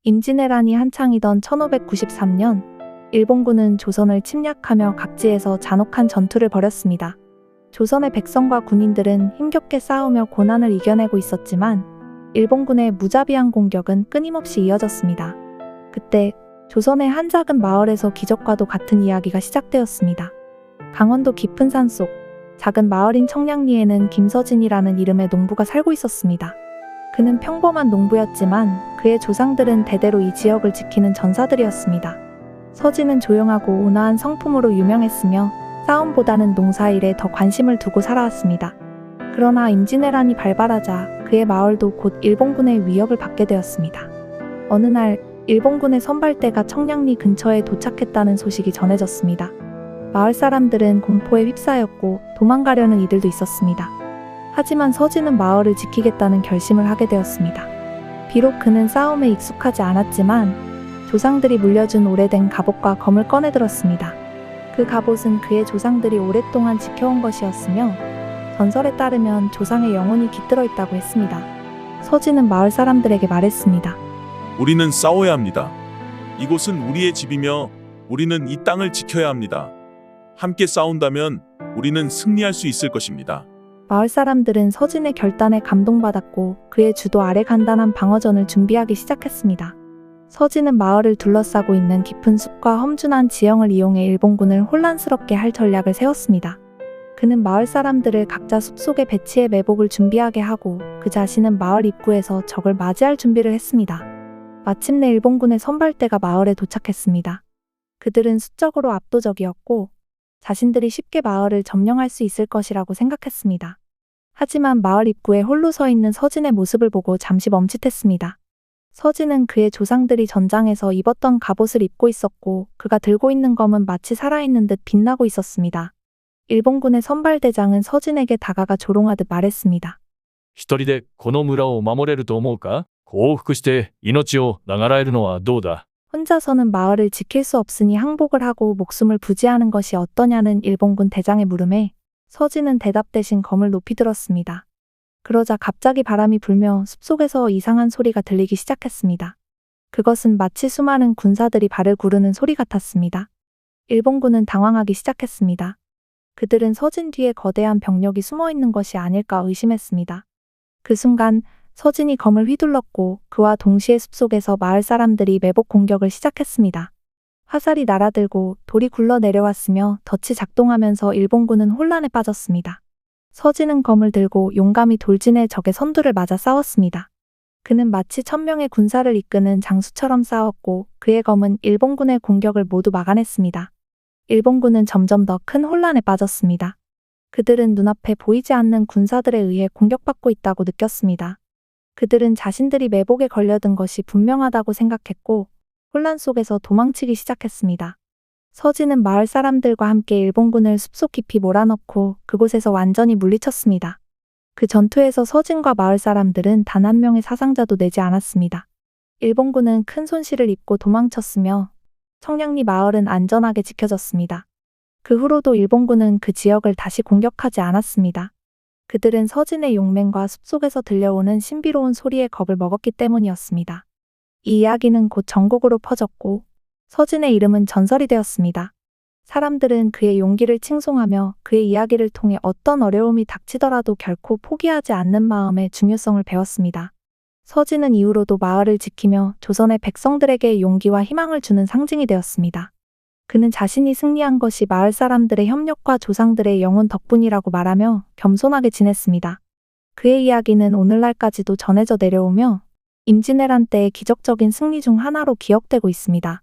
임진왜란이 한창이던 1593년, 일본군은 조선을 침략하며 각지에서 잔혹한 전투를 벌였습니다. 조선의 백성과 군인들은 힘겹게 싸우며 고난을 이겨내고 있었지만 일본군의 무자비한 공격은 끊임없이 이어졌습니다. 그때 조선의 한 작은 마을에서 기적과도 같은 이야기가 시작되었습니다. 강원도 깊은 산속 작은 마을인 청량리에는 김서진이라는 이름의 농부가 살고 있었습니다. 그는 평범한 농부였지만 그의 조상들은 대대로 이 지역을 지키는 전사들이었습니다. 서진은 조용하고 온화한 성품으로 유명했으며 싸움보다는 농사일에 더 관심을 두고 살아왔습니다. 그러나 임진왜란이 발발하자 그의 마을도 곧 일본군의 위협을 받게 되었습니다. 어느 날 일본군의 선발대가 청량리 근처에 도착했다는 소식이 전해졌습니다. 마을 사람들은 공포에 휩싸였고 도망가려는 이들도 있었습니다. 하지만 서진은 마을을 지키겠다는 결심을 하게 되었습니다. 비록 그는 싸움에 익숙하지 않았지만 조상들이 물려준 오래된 갑옷과 검을 꺼내들었습니다. 그 갑옷은 그의 조상들이 오랫동안 지켜온 것이었으며 전설에 따르면 조상의 영혼이 깃들어 있다고 했습니다. 서진은 마을 사람들에게 말했습니다. 우리는 싸워야 합니다. 이곳은 우리의 집이며 우리는 이 땅을 지켜야 합니다. 함께 싸운다면 우리는 승리할 수 있을 것입니다. 마을 사람들은 서진의 결단에 감동받았고 그의 주도 아래 간단한 방어전을 준비하기 시작했습니다. 서진은 마을을 둘러싸고 있는 깊은 숲과 험준한 지형을 이용해 일본군을 혼란스럽게 할 전략을 세웠습니다. 그는 마을 사람들을 각자 숲속에 배치해 매복을 준비하게 하고 그 자신은 마을 입구에서 적을 맞이할 준비를 했습니다. 마침내 일본군의 선발대가 마을에 도착했습니다. 그들은 수적으로 압도적이었고 자신들이 쉽게 마을을 점령할 수 있을 것이라고 생각했습니다. 하지만 마을 입구에 홀로 서 있는 서진의 모습을 보고 잠시 멈칫했습니다. 서진은 그의 조상들이 전장에서 입었던 갑옷을 입고 있었고 그가 들고 있는 검은 마치 살아있는 듯 빛나고 있었습니다. 일본군의 선발대장은 서진에게 다가가 조롱하듯 말했습니다. 一人でこの村を守れると思うか? 降伏して命を長らえるのはどうだ? 혼자서는 마을을 지킬 수 없으니 항복을 하고 목숨을 부지하는 것이 어떠냐는 일본군 대장의 물음에 서진은 대답 대신 검을 높이 들었습니다. 그러자 갑자기 바람이 불며 숲속에서 이상한 소리가 들리기 시작했습니다. 그것은 마치 수많은 군사들이 발을 구르는 소리 같았습니다. 일본군은 당황하기 시작했습니다. 그들은 서진 뒤에 거대한 병력이 숨어 있는 것이 아닐까 의심했습니다. 그 순간 서진이 검을 휘둘렀고 그와 동시에 숲속에서 마을 사람들이 매복 공격을 시작했습니다. 화살이 날아들고 돌이 굴러 내려왔으며 덫이 작동하면서 일본군은 혼란에 빠졌습니다. 서진은 검을 들고 용감히 돌진해 적의 선두를 맞아 싸웠습니다. 그는 마치 1000명의 군사를 이끄는 장수처럼 싸웠고 그의 검은 일본군의 공격을 모두 막아냈습니다. 일본군은 점점 더 큰 혼란에 빠졌습니다. 그들은 눈앞에 보이지 않는 군사들에 의해 공격받고 있다고 느꼈습니다. 그들은 자신들이 매복에 걸려든 것이 분명하다고 생각했고 혼란 속에서 도망치기 시작했습니다. 서진은 마을 사람들과 함께 일본군을 숲속 깊이 몰아넣고 그곳에서 완전히 물리쳤습니다. 그 전투에서 서진과 마을 사람들은 단 한 명의 사상자도 내지 않았습니다. 일본군은 큰 손실을 입고 도망쳤으며 청량리 마을은 안전하게 지켜졌습니다. 그 후로도 일본군은 그 지역을 다시 공격하지 않았습니다. 그들은 서진의 용맹과 숲속에서 들려오는 신비로운 소리에 겁을 먹었기 때문이었습니다. 이 이야기는 곧 전국으로 퍼졌고 서진의 이름은 전설이 되었습니다. 사람들은 그의 용기를 칭송하며 그의 이야기를 통해 어떤 어려움이 닥치더라도 결코 포기하지 않는 마음의 중요성을 배웠습니다. 서진은 이후로도 마을을 지키며 조선의 백성들에게 용기와 희망을 주는 상징이 되었습니다. 그는 자신이 승리한 것이 마을 사람들의 협력과 조상들의 영혼 덕분이라고 말하며 겸손하게 지냈습니다. 그의 이야기는 오늘날까지도 전해져 내려오며 임진왜란 때의 기적적인 승리 중 하나로 기억되고 있습니다.